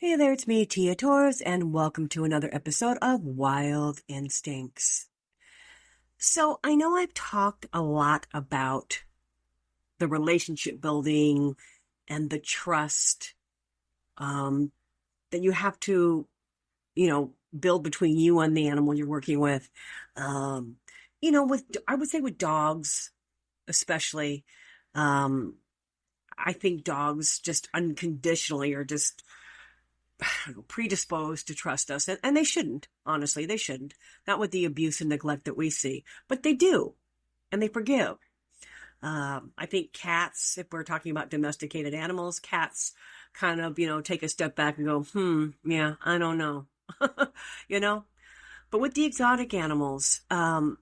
Hey there, it's me, Tia Torres, and welcome to another episode of Wild Instincts. So I know I've talked a lot about the relationship building and the trust um, that you have to, build between you and the animal you're working with. Um, I would say with dogs, especially, um, I think dogs just unconditionally are just predisposed to trust us. And they shouldn't, honestly, they shouldn't. Not with the abuse and neglect that we see, but they do. And they forgive. I think cats, if we're talking about domesticated animals, cats kind of, take a step back and go, yeah, I don't know, you know? But with the exotic animals, they're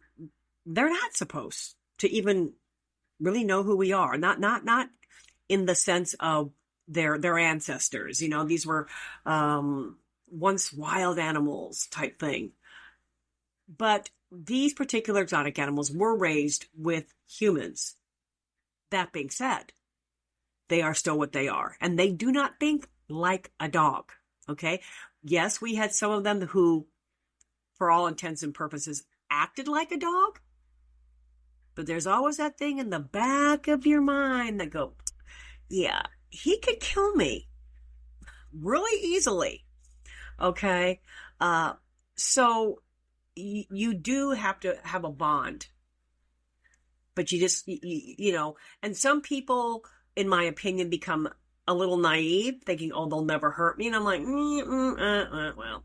not supposed to even really know who we are. Not in the sense of their ancestors. These were once wild animals type thing. But these particular exotic animals were raised with humans. That being said, they are still what they are, and they do not think like a dog. Okay. Yes, we had some of them who, for all intents and purposes, acted like a dog. But there's always that thing in the back of your mind that go, yeah, he could kill me really easily. Okay. So you do have to have a bond, but you just, and some people, in my opinion, become a little naive thinking, oh, they'll never hurt me. And I'm like, well,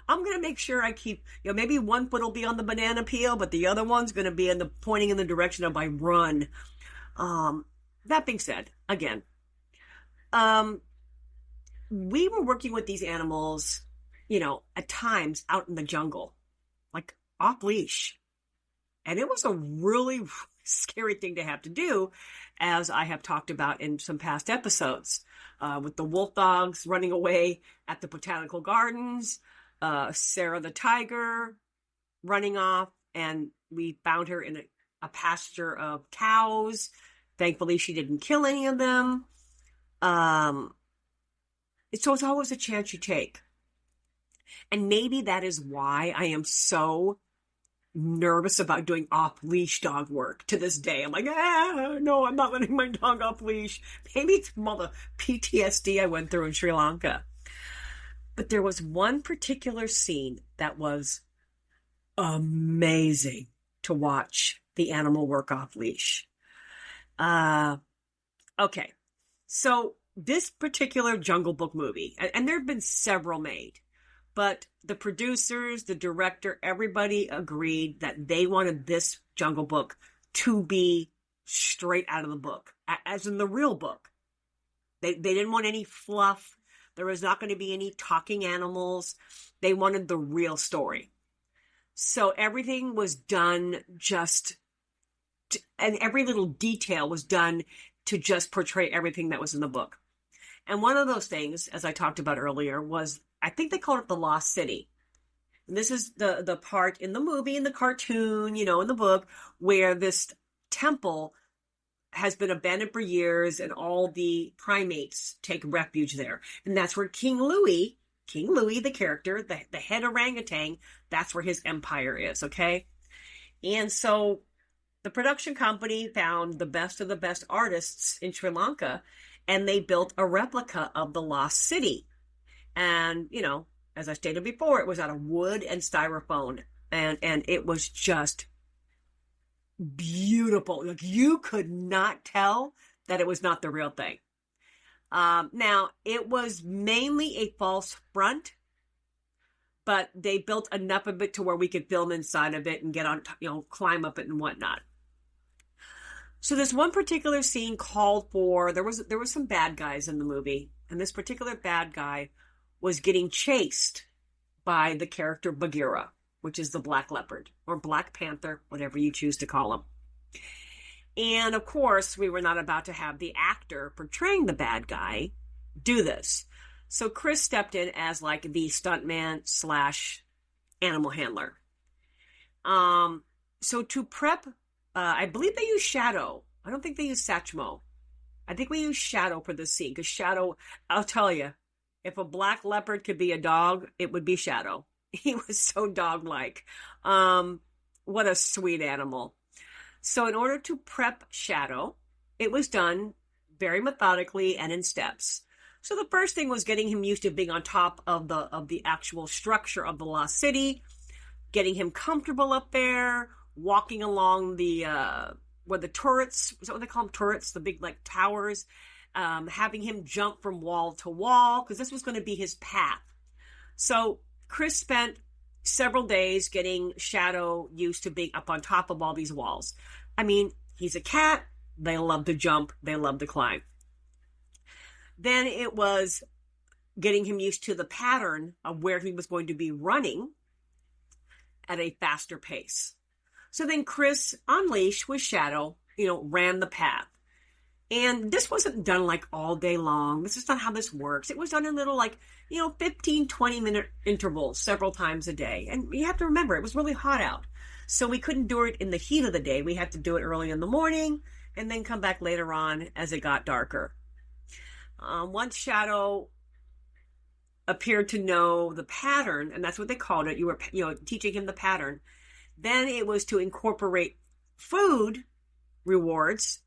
I'm going to make sure I keep, maybe one foot will be on the banana peel, but the other one's going to be pointing in the direction of my run. That being said, again, we were working with these animals, at times out in the jungle, like off leash. And it was a really scary thing to have to do, as I have talked about in some past episodes, with the wolf dogs running away at the botanical gardens, Sarah the tiger running off, and we found her in a pasture of cows. Thankfully, she didn't kill any of them. So it's always a chance you take. And maybe that is why I am so nervous about doing off-leash dog work to this day. I'm like, no, I'm not letting my dog off-leash. Maybe it's from all the PTSD I went through in Sri Lanka. But there was one particular scene that was amazing to watch the animal work off-leash. Okay. So this particular Jungle Book movie, and there have been several made, but the producers, the director, everybody agreed that they wanted this Jungle Book to be straight out of the book, as in the real book. They didn't want any fluff. There was not going to be any talking animals. They wanted the real story. So everything was done and every little detail was done to just portray everything that was in the book. And one of those things, as I talked about earlier, was, I think they called it the Lost City. And this is the part in the movie, in the cartoon, in the book, where this temple has been abandoned for years and all the primates take refuge there. And that's where King Louis, the character, the head orangutan, that's where his empire is, okay? And so the production company found the best of the best artists in Sri Lanka, and they built a replica of the Lost City. And, as I stated before, it was out of wood and styrofoam. And it was just beautiful. Like, you could not tell that it was not the real thing. Now, it was mainly a false front, but they built enough of it to where we could film inside of it and get on, climb up it and whatnot. So this one particular scene called for, there was some bad guys in the movie, and this particular bad guy was getting chased by the character Bagheera, which is the black leopard or Black Panther, whatever you choose to call him. And of course, we were not about to have the actor portraying the bad guy do this. So Chris stepped in as like the stuntman / animal handler. So to prep, I believe they use Shadow. I don't think they use Satchmo. I think we use Shadow for this scene because Shadow, I'll tell you, if a black leopard could be a dog, it would be Shadow. He was so dog-like. What a sweet animal. So in order to prep Shadow, it was done very methodically and in steps. So the first thing was getting him used to being on top of the actual structure of the lost city, getting him comfortable up there, walking along the where the turrets, is that what they call them, turrets, the big like towers, having him jump from wall to wall, because this was going to be his path. So Chris spent several days getting Shadow used to being up on top of all these walls. I mean, he's a cat. They love to jump. They love to climb. Then it was getting him used to the pattern of where he was going to be running at a faster pace. So then Chris, on leash with Shadow, ran the path. And this wasn't done like all day long. This is not how this works. It was done in little 15, 20-minute intervals several times a day. And you have to remember, it was really hot out. So we couldn't do it in the heat of the day. We had to do it early in the morning and then come back later on as it got darker. Once Shadow appeared to know the pattern, and that's what they called it, you were teaching him the pattern, then it was to incorporate food rewards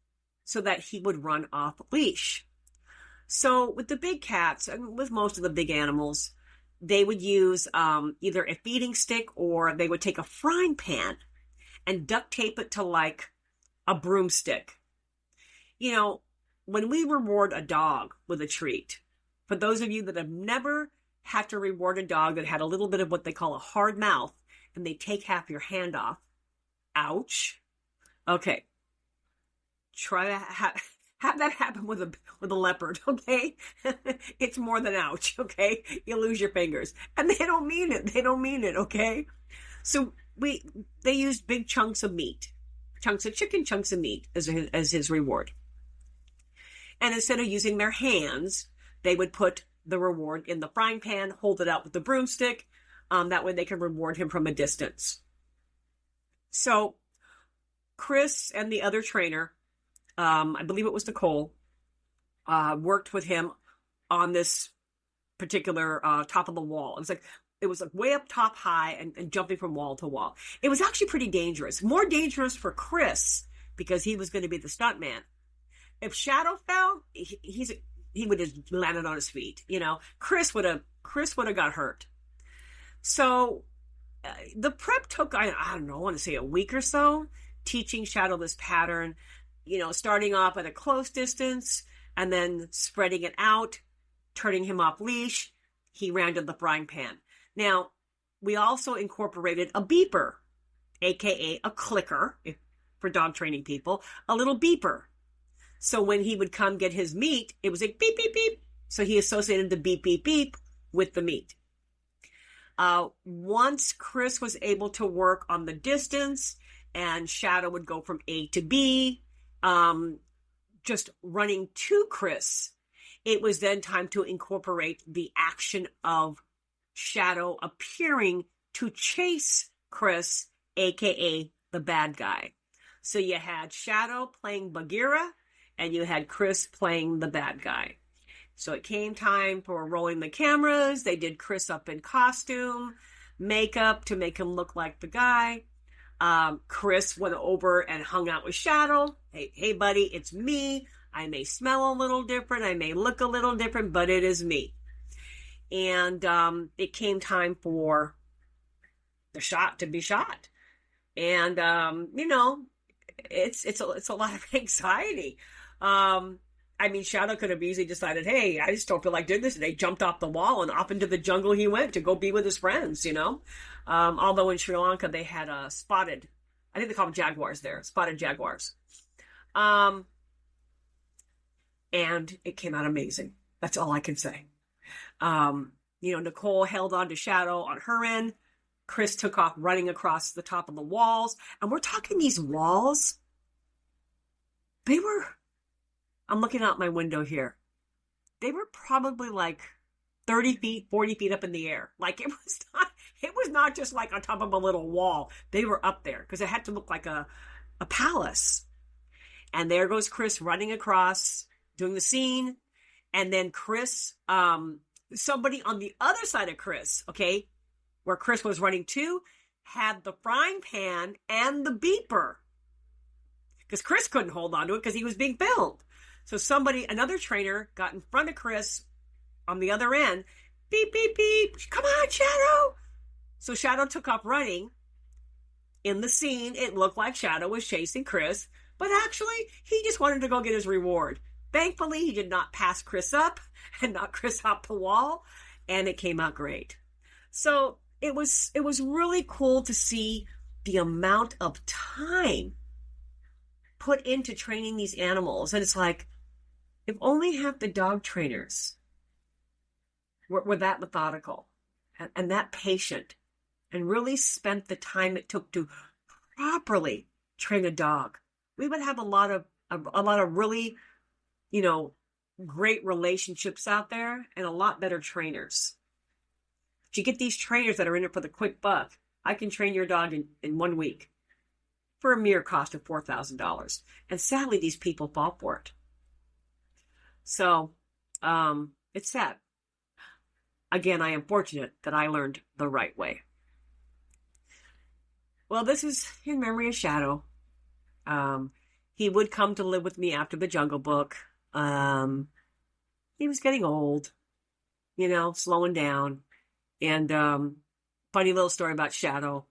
so that he would run off leash. So with the big cats, and with most of the big animals, they would use either a feeding stick or they would take a frying pan and duct tape it to like a broomstick. When we reward a dog with a treat, for those of you that have never had to reward a dog that had a little bit of what they call a hard mouth, and they take half your hand off. Ouch. Okay. Try to have that happen with a leopard, okay? It's more than ouch, okay? You lose your fingers. And they don't mean it. They don't mean it, okay? So they used big chunks of meat, chunks of chicken, chunks of meat as his reward. And instead of using their hands, they would put the reward in the frying pan, hold it out with the broomstick. That way they can reward him from a distance. So Chris and the other trainer, I believe it was Nicole, worked with him on this particular top of the wall. It was like way up top high and jumping from wall to wall. It was actually pretty dangerous. More dangerous for Chris because he was going to be the stuntman. If Shadow fell, he would have landed on his feet. Chris would have got hurt. So the prep took, I don't know, I want to say a week or so, teaching Shadow this pattern, starting off at a close distance and then spreading it out, turning him off leash. He ran to the frying pan. Now, we also incorporated a beeper, aka a clicker, for dog training people, a little beeper. So when he would come get his meat, it was like beep, beep, beep. So he associated the beep, beep, beep with the meat. Once Chris was able to work on the distance and Shadow would go from A to B, just running to Chris, it was then time to incorporate the action of Shadow appearing to chase Chris, aka the bad guy. So you had Shadow playing Bagheera, and you had Chris playing the bad guy. So it came time for rolling the cameras. They did Chris up in costume, makeup to make him look like the guy. Chris went over and hung out with Shadow. Hey, buddy, it's me. I may smell a little different. I may look a little different, but it is me. And it came time for the shot to be shot. And, it's a lot of anxiety. Shadow could have easily decided, hey, I just don't feel like doing this. And they jumped off the wall and off into the jungle he went to go be with his friends, Although in Sri Lanka, they had spotted, I think they call them jaguars there, spotted jaguars. And it came out amazing. That's all I can say. Nicole held on to Shadow on her end. Chris took off running across the top of the walls. And we're talking these walls. I'm looking out my window here. They were probably like 30 feet, 40 feet up in the air. Like it was not just like on top of a little wall. They were up there because it had to look like a palace. And there goes Chris running across doing the scene. And then Chris, somebody on the other side of Chris, okay, where Chris was running to, had the frying pan and the beeper. Because Chris couldn't hold on to it because he was being filmed. So another trainer, got in front of Chris on the other end. Beep, beep, beep. Come on, Shadow. So Shadow took off running. In the scene, it looked like Shadow was chasing Chris, but actually, he just wanted to go get his reward. Thankfully, he did not pass Chris up and knock Chris off the wall, and it came out great. So it was really cool to see the amount of time put into training these animals. And it's like, if only half the dog trainers were that methodical and that patient and really spent the time it took to properly train a dog, we would have a lot of really, great relationships out there and a lot better trainers. If you get these trainers that are in it for the quick buck, I can train your dog in 1 week for a mere cost of $4,000. And sadly, these people fall for it. So, it's sad. Again, I am fortunate that I learned the right way. Well, this is in memory of Shadow. He would come to live with me after the Jungle Book. He was getting old, slowing down. And funny little story about Shadow.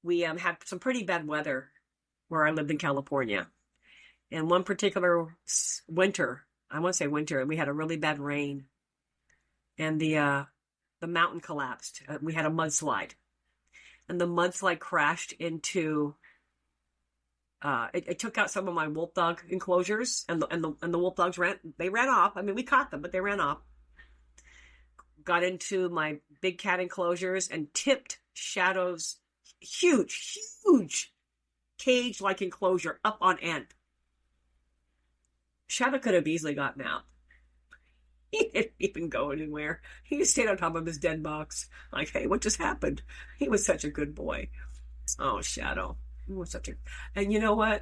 We had some pretty bad weather where I lived in California. And one particular winter, I want to say winter, we had a really bad rain. And the mountain collapsed. We had a mudslide. And the mudslide crashed into... It took out some of my wolf dog enclosures, and the wolf dogs ran off. I mean, we caught them, but they ran off. Got into my big cat enclosures and tipped Shadow's huge cage-like enclosure up on end. Shadow could have easily gotten out. He didn't even go anywhere. He just stayed on top of his dead box. Like, hey, what just happened? He was such a good boy. Oh, Shadow. He was such a... And you know what?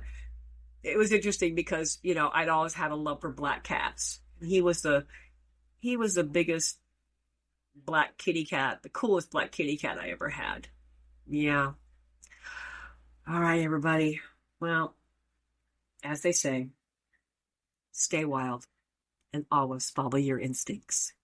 It was interesting because, I'd always had a love for black cats. He was the biggest black kitty cat, the coolest black kitty cat I ever had. Yeah. All right, everybody. Well, as they say, stay wild and always follow your instincts.